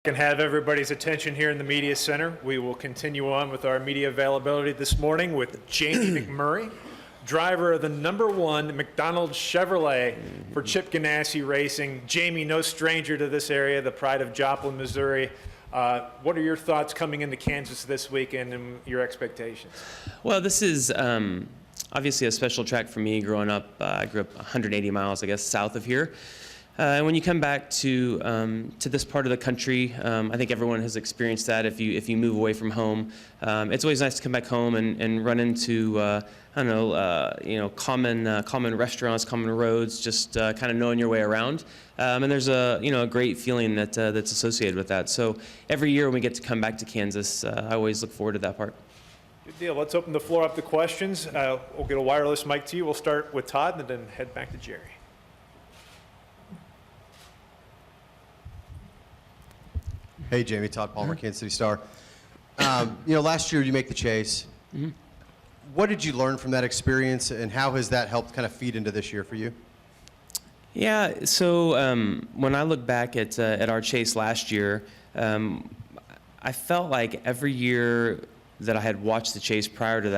Can have everybody's attention here in the media center. We will continue on with our media availability this morning with Jamie McMurray, driver of the #1 McDonald's Chevrolet for Chip Ganassi Racing. Jamie, no stranger to this area, the pride of Joplin, Missouri. What are your thoughts coming into Kansas this weekend and your expectations? Well, this is obviously a special track for me growing up. I grew up 180 miles, I guess, south of here. And when you come back to this part of the country, I think everyone has experienced that. If you move away from home, it's always nice to come back home and run into common restaurants, common roads, just kind of knowing your way around. And there's a great feeling that's associated with that. So every year when we get to come back to Kansas, I always look forward to that part. Good deal. Let's open the floor up to questions. We'll get a wireless mic to you. We'll start with Todd and then head back to Jerry. Hey, Jamie. Todd Palmer, Kansas City Star. Last year you make the chase. Mm-hmm. What did you learn from that experience, and how has that helped kind of feed into this year for you? Yeah, so when I look back at our chase last year, I felt like every year that I had watched the chase prior to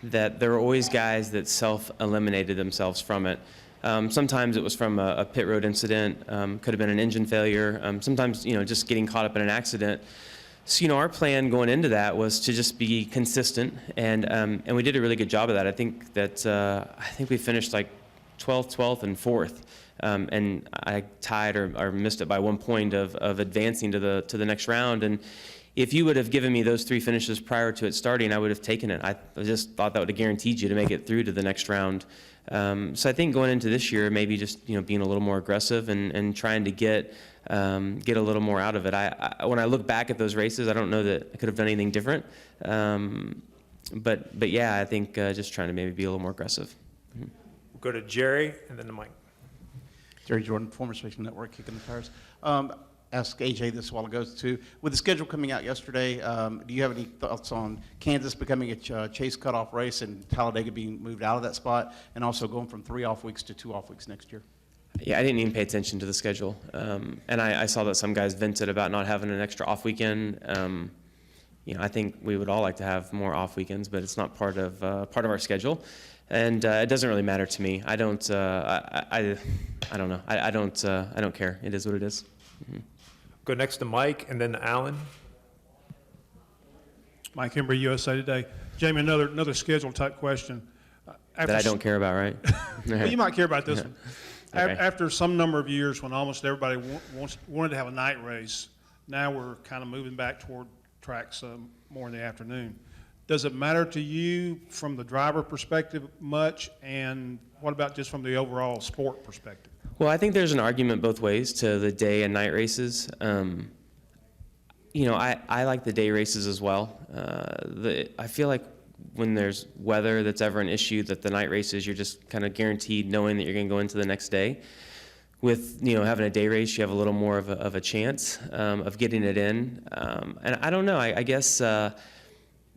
that there were always guys that self-eliminated themselves from it. Sometimes it was from a pit road incident, could have been an engine failure, sometimes, just getting caught up in an accident. So, our plan going into that was to just be consistent, and we did a really good job of that. I think we finished like 12th, and 4th, and I tied or missed it by 1 point of advancing to the next round. And if you would have given me those 3 finishes prior to it starting, I would have taken it. I just thought that would have guaranteed you to make it through to the next round. So I think going into this year, maybe just being a little more aggressive and trying to get a little more out of it. When I look back at those races, I don't know that I could have done anything different. But yeah, I think just trying to maybe be a little more aggressive. We'll go to Jerry and then to Mike. Jerry Jordan, former Racing Network, Kicking the Tires. Asked AJ this a while ago too. With the schedule coming out yesterday, do you have any thoughts on Kansas becoming a chase cutoff race and Talladega being moved out of that spot, and also going from 3 off weeks to 2 off weeks next year? Yeah, I didn't even pay attention to the schedule, and I saw that some guys vented about not having an extra off weekend. I think we would all like to have more off weekends, but it's not part of our schedule, and it doesn't really matter to me. I don't know. I don't care. It is what it is. Mm-hmm. Go next to Mike and then to Alan. Mike Embry, USA Today. Jamie, another schedule type question. That I don't care about, right? Well, you might care about this one. Okay. After some number of years when almost everybody wanted to have a night race, now we're kind of moving back toward tracks more in the afternoon. Does it matter to you from the driver perspective much, and what about just from the overall sport perspective? Well, I think there's an argument both ways to the day and night races. I like the day races as well. I feel like when there's weather that's ever an issue, that the night races, you're just kind of guaranteed knowing that you're going to go into the next day. With having a day race, you have a little more of a chance of getting it in. And I don't know. I guess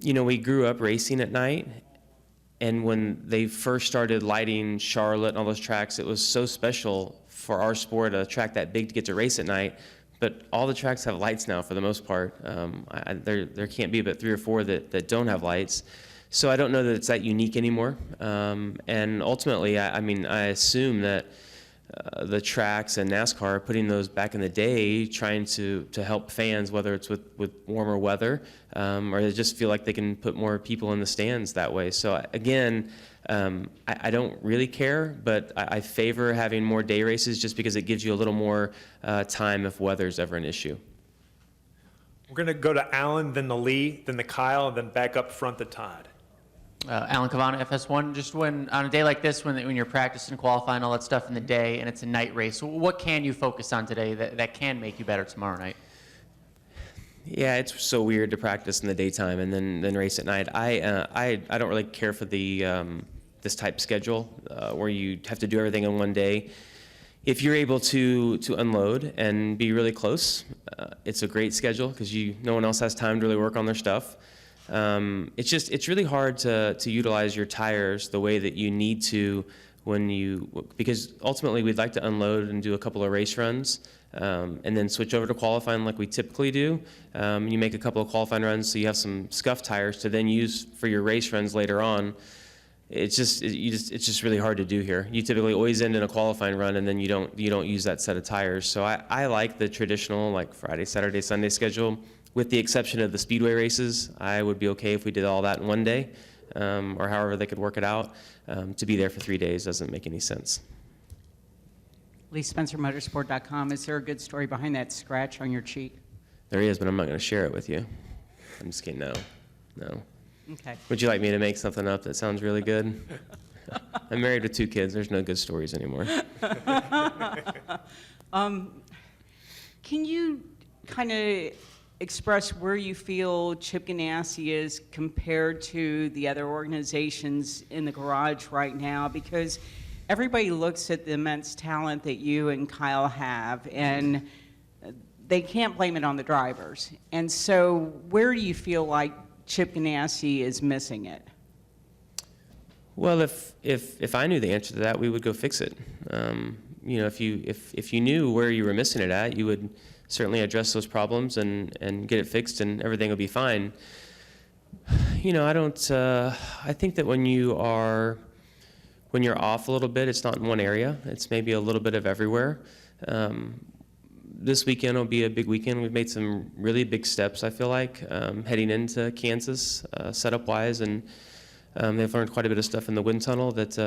we grew up racing at night. And when they first started lighting Charlotte and all those tracks, it was so special for our sport, a track that big, to get to race at night. But all the tracks have lights now for the most part. There can't be but 3 or 4 that don't have lights. So I don't know that it's that unique anymore. And ultimately, I assume that the tracks and NASCAR are putting those back in the day, trying to help fans, whether it's with warmer weather, or they just feel like they can put more people in the stands that way. So again, I don't really care, but I favor having more day races just because it gives you a little more time if weather's ever an issue. We're going to go to Alan, then to Lee, then to Kyle, and then back up front to Todd. Alan Cavana, FS1. Just when on a day like this, when you're practicing, qualifying, all that stuff in the day, and it's a night race, what can you focus on today that can make you better tomorrow night? Yeah, it's so weird to practice in the daytime and then race at night. I don't really care for the this type schedule where you have to do everything in one day. If you're able to unload and be really close, it's a great schedule because no one else has time to really work on their stuff. It's really hard to utilize your tires the way that you need to because ultimately we'd like to unload and do a couple of race runs, and then switch over to qualifying like we typically do. You make a couple of qualifying runs so you have some scuff tires to then use for your race runs later on. It's just really hard to do here. You typically always end in a qualifying run, and then you don't use that set of tires. So I like the traditional like Friday, Saturday, Sunday schedule. With the exception of the speedway races, I would be okay if we did all that in one day, or however they could work it out. To be there for 3 days doesn't make any sense. Lee Spencer, Motorsport.com. Is there a good story behind that scratch on your cheek? There is, but I'm not going to share it with you. I'm just kidding. No. Okay. Would you like me to make something up that sounds really good? I'm married with 2 kids. There's no good stories anymore. Can you kind of express where you feel Chip Ganassi is compared to the other organizations in the garage right now? Because everybody looks at the immense talent that you and Kyle have, and they can't blame it on the drivers. And so where do you feel like Chip Ganassi is missing it? Well, if I knew the answer to that, we would go fix it. If you knew where you were missing it at, you would certainly address those problems and get it fixed, and everything will be fine. I think that when you're off a little bit, it's not in one area. It's maybe a little bit of everywhere. This weekend will be a big weekend. We've made some really big steps, I feel like, heading into Kansas, setup-wise, and they've learned quite a bit of stuff in the wind tunnel that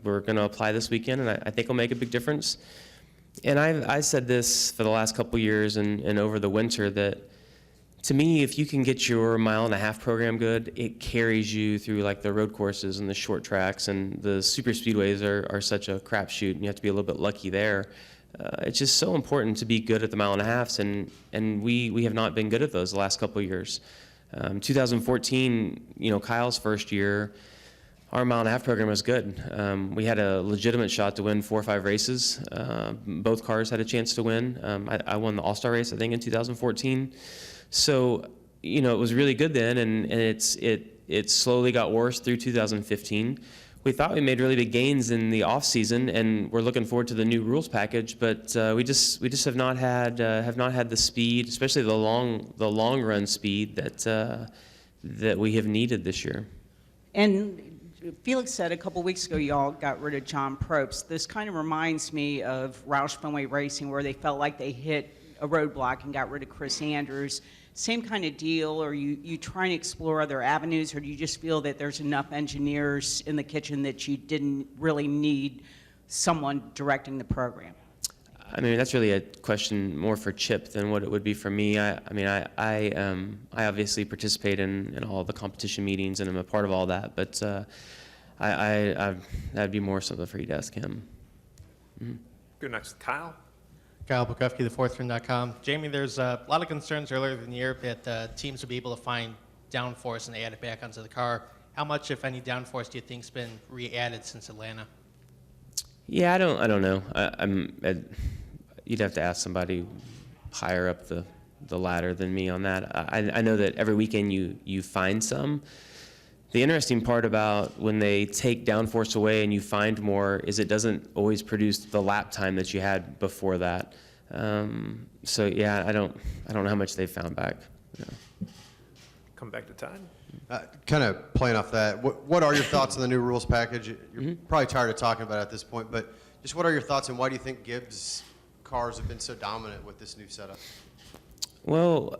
we're going to apply this weekend, and I think will make a big difference. And I said this for the last couple years and over the winter that, to me, if you can get your 1.5 mile program good, it carries you through like the road courses and the short tracks, and the super speedways are such a crapshoot, and you have to be a little bit lucky there. It's just so important to be good at the 1.5 miles, and we have not been good at those the last couple of years. 2014, Kyle's first year, our 1.5 mile program was good. We had a legitimate shot to win 4 or 5 races. Both cars had a chance to win. I won the All-Star race, I think, in 2014. So, it was really good then, and it slowly got worse through 2015. We thought we made really big gains in the off season, and we're looking forward to the new rules package. But we just have not had the speed, especially the long run speed that we have needed this year. And Felix said a couple weeks ago y'all got rid of John Probst. This kind of reminds me of Roush Fenway Racing, where they felt like they hit a roadblock and got rid of Chris Andrews. Same kind of deal, or you trying to explore other avenues, or do you just feel that there's enough engineers in the kitchen that you didn't really need someone directing the program? I mean, that's really a question more for Chip than what it would be for me. I obviously participate in all the competition meetings, and I'm a part of all that, but that'd be more something for you to ask him. Mm-hmm. Go next, Kyle. Kyle Bukowski, thefourthrun.com. Jamie, there's a lot of concerns earlier in the year that teams would be able to find downforce and add it back onto the car. How much, if any, downforce do you think's been re-added since Atlanta? Yeah, I don't know. You'd have to ask somebody higher up the ladder than me on that. I know that every weekend you find some. The interesting part about when they take downforce away and you find more is it doesn't always produce the lap time that you had before that. So yeah, I don't know how much they've found back. Yeah. Come back to Todd. Kind of playing off that, what are your thoughts on the new rules package? You're probably tired of talking about it at this point, but just what are your thoughts, and why do you think Gibbs cars have been so dominant with this new setup? Well,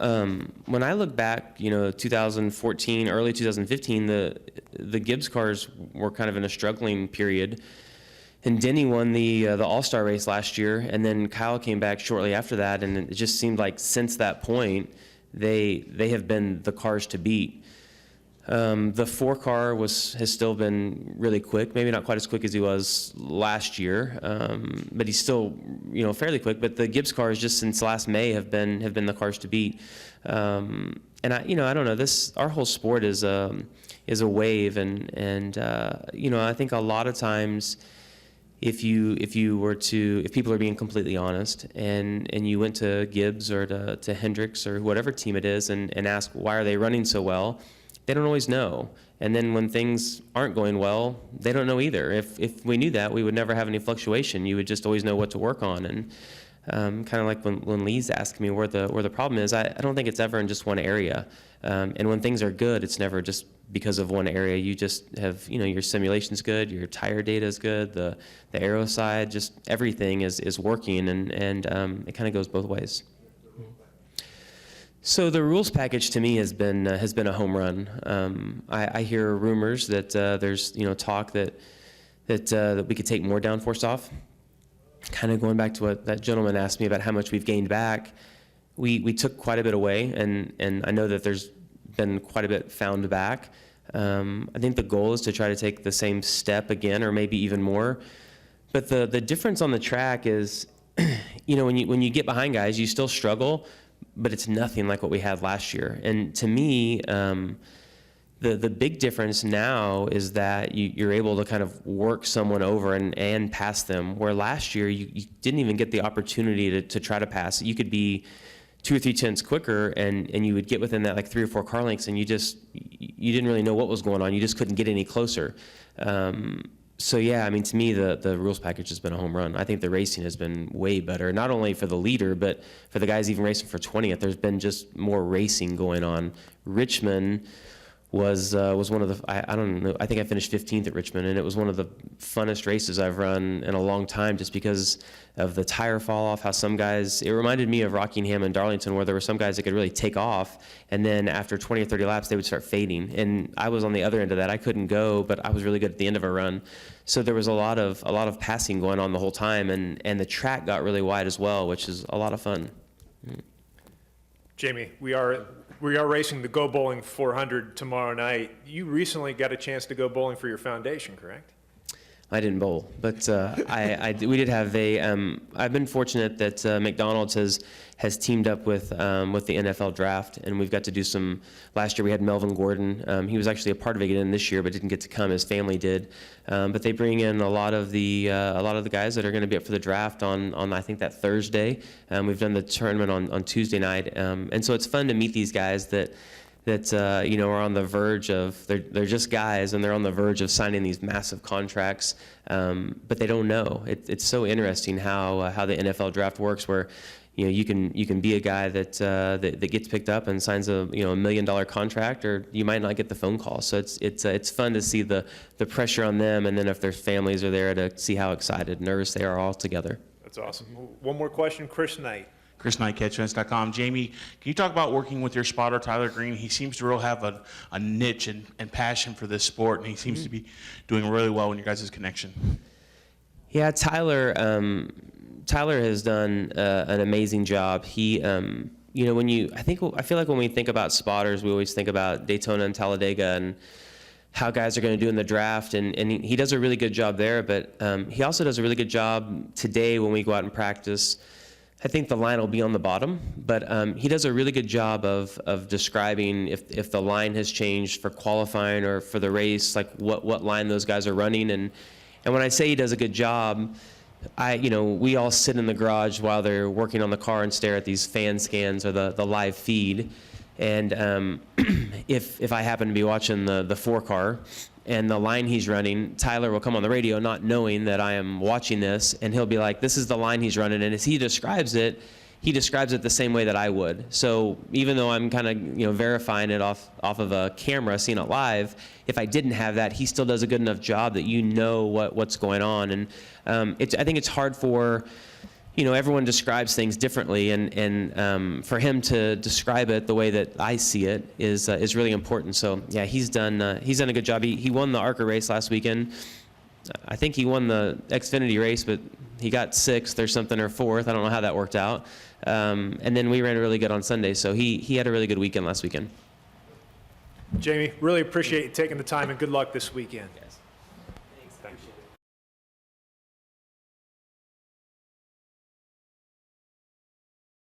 when I look back, 2014, early 2015, the Gibbs cars were kind of in a struggling period. And Denny won the All-Star race last year, and then Kyle came back shortly after that, and it just seemed like since that point, they have been the cars to beat. The 4 car has still been really quick, maybe not quite as quick as he was last year, but he's still fairly quick. But the Gibbs cars just since last May have been the cars to beat. And I don't know, our whole sport is a wave, and I think a lot of times if people are being completely honest and you went to Gibbs or to Hendricks or whatever team it is and ask why are they running so well, they don't always know. And then when things aren't going well, they don't know either. If we knew that, we would never have any fluctuation. You would just always know what to work on. And kind of like when Lee's asking me where the problem is, I don't think it's ever in just one area. And when things are good, it's never just because of one area. You just have, your simulation's good, your tire data is good, the aero side, just everything is working, and it kind of goes both ways. So the rules package to me has been a home run. I hear rumors that there's talk that we could take more downforce off. Kind of going back to what that gentleman asked me about how much we've gained back, we took quite a bit away, and I know that there's been quite a bit found back. I think the goal is to try to take the same step again, or maybe even more. But the difference on the track is, when you get behind guys, you still struggle, but it's nothing like what we had last year. And to me, the big difference now is that you're able to kind of work someone over and pass them, where last year you didn't even get the opportunity to try to pass. You could be 2 or 3 tenths quicker, and you would get within that like 3 or 4 car lengths, and you didn't really know what was going on. You just couldn't get any closer. So yeah, I mean, to me, the rules package has been a home run. I think the racing has been way better, not only for the leader, but for the guys even racing for 20th. There's been just more racing going on. Richmond was one of the, I don't know, I think I finished 15th at Richmond, and it was one of the funnest races I've run in a long time, just because of the tire fall off, how some guys, it reminded me of Rockingham and Darlington, where there were some guys that could really take off, and then after 20 or 30 laps, they would start fading. And I was on the other end of that. I couldn't go, but I was really good at the end of a run. So there was a lot of passing going on the whole time, and the track got really wide as well, which is a lot of fun. Jamie, we are racing the Go Bowling 400 tomorrow night. You recently got a chance to go bowling for your foundation, correct? I didn't bowl, but we did have a. I've been fortunate that McDonald's has teamed up with the NFL draft, and we've got to do some. Last year we had Melvin Gordon. He was actually a part of it again this year, but didn't get to come. His family did. But they bring in a lot of the guys that are going to be up for the draft on I think that Thursday. We've done the tournament on Tuesday night, and so it's fun to meet these guys that are on the verge of, they're just guys, and they're on the verge of signing these massive contracts, but they don't know. It's so interesting how the NFL draft works, where you can be a guy that gets picked up and signs a $1 million contract, or you might not get the phone call. So it's fun to see the pressure on them, and then if their families are there, to see how excited, nervous they are all together. That's awesome. One more question, Chris Knight. Chris Knight, catchfence.com. Jamie, can you talk about working with your spotter, Tyler Green? He seems to really have a niche and passion for this sport, and he seems to be doing really well in your guys' connection. Yeah, Tyler has done an amazing job. He, I feel like when we think about spotters, we always think about Daytona and Talladega and how guys are going to do in the draft, and he does a really good job there, but he also does a really good job today when we go out and practice. I think the line will be on the bottom, but he does a really good job of describing if the line has changed for qualifying or for the race, like what line those guys are running. And when I say he does a good job, we all sit in the garage while they're working on the car and stare at these fan scans or the live feed. And if I happen to be watching the 4-car and the line he's running, Tyler will come on the radio not knowing that I am watching this, and he'll be like, this is the line he's running. And as he describes it the same way that I would. So even though I'm kind of verifying it off of a camera, seeing it live, if I didn't have that, he still does a good enough job that what's going on. And I think it's hard for everyone describes things differently, and for him to describe it the way that I see it is really important. So yeah, he's done a good job. He won the ARCA race last weekend. I think he won the Xfinity race, but he got 6th or something, or 4th. I don't know how that worked out. And then we ran really good on Sunday, so he had a really good weekend last weekend. Jamie, really appreciate you taking the time, and good luck this weekend. Yes.